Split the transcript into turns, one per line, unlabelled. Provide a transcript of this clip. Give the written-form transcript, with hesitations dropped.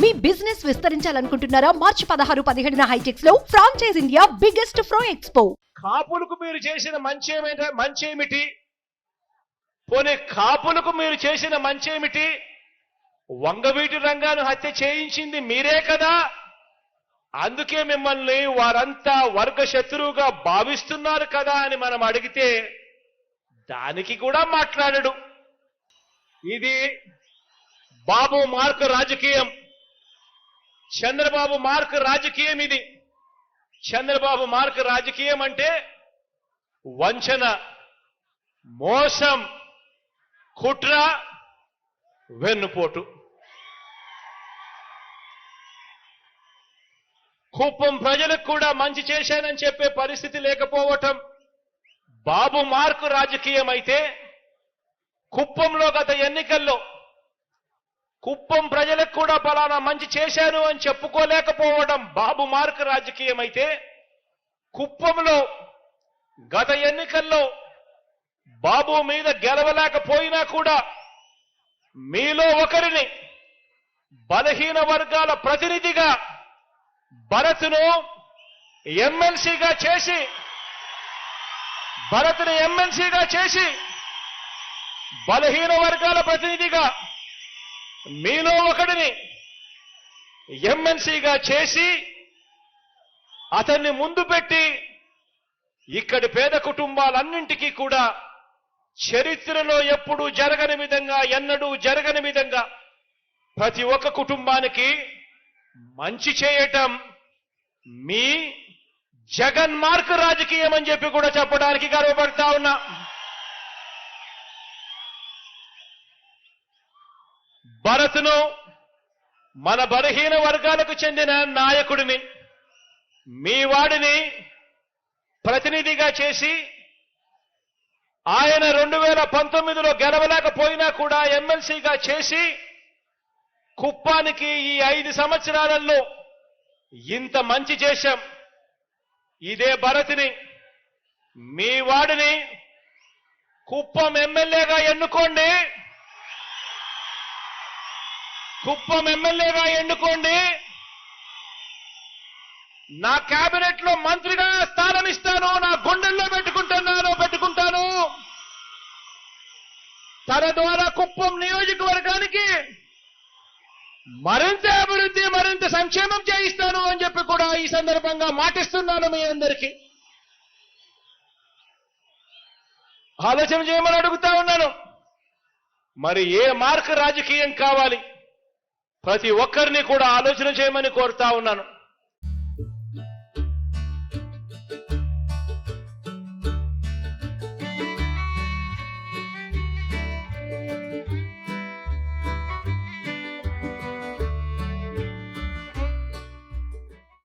మీ business విస్తరించాలనుకుంటున్నారా? మార్చి 16, 17 హైటెక్స్ లో franchise India biggest ఫ్రో expo.
కాపులకు మీరు చేసిన మంచేమిటి? పోనీ కాపులకు మీరు చేసిన మంచేమిటి? వంగవీటి రంగాను హత్య చేయించింది మీరే కదా, అందుకే మిమ్మల్ని వారంతా వర్గ శత్రువుగా భావిస్తున్నారు కదా అని మనం అడిగితే దానికి కూడా మాట్లాడడు. ఇది బాబు మార్క్ రాజకీయం, చంద్రబాబు మార్క్ రాజకీయం. ఇది చంద్రబాబు మార్క్ రాజకీయం అంటే వంచన, మోసం, కుట్ర, వెన్నుపోటు. కుప్పం ప్రజలకు కూడా మంచి చేశానని చెప్పే పరిస్థితి లేకపోవటం బాబు మార్కు రాజకీయం అయితే, కుప్పంలో గత ఎన్నికల్లో కుప్పం ప్రజలకు కూడా ఫలానా మంచి చేశాను అని చెప్పుకోలేకపోవడం బాబు మార్కు రాజకీయం అయితే, కుప్పంలో గత ఎన్నికల్లో బాబు మీద గెలవలేకపోయినా కూడా మీలో ఒకరిని బలహీన వర్గాల ప్రతినిధిగా భరత్ను ఎమ్మెల్సీగా చేసి బలహీన వర్గాల ప్రతినిధిగా మీలో ఒకడిని ఎమ్మెల్సీగా చేసి అతన్ని ముందు పెట్టి ఇక్కడి పేద కుటుంబాలన్నింటికీ కూడా చరిత్రలో ఎప్పుడూ జరగని విధంగా, ఎన్నడూ జరగని విధంగా ప్రతి ఒక్క కుటుంబానికి మంచి చేయటం మీ జగన్ మార్క్ రాజకీయం అని చెప్పి కూడా చెప్పడానికి గర్వపడతా ఉన్నా. భరత్ను మన బలహీన వర్గాలకు చెందిన నాయకుడిని, మీ వాడిని ప్రతినిధిగా చేసి ఆయన 2019లో గెలవలేకపోయినా కూడా ఎమ్మెల్సీగా చేసి కుప్పానికి ఈ 5 సంవత్సరాలలో ఇంత మంచి చేశాం. ఇదే భరత్ని, మీ వాడిని కుప్పం ఎమ్మెల్యేగా ఎన్నుకోండి, నా కేబినెట్ లో మంత్రిగా స్థానం ఇస్తాను, నా గుండెల్లో పెట్టుకుంటాను. తన ద్వారా కుప్పం నియోజకవర్గానికి మరింత అభివృద్ధి, మరింత సంక్షేమం చేయిస్తాను అని చెప్పి కూడా ఈ సందర్భంగా మాటిస్తున్నాను మీ అందరికీ. ఆలోచన చేయమని అడుగుతా ఉన్నాను. మరి ఏ మార్క్ రాజకీయం కావాలి? ప్రతి ఒక్కరిని కూడా ఆలోచన చేయమని కోరుతా ఉన్నాను.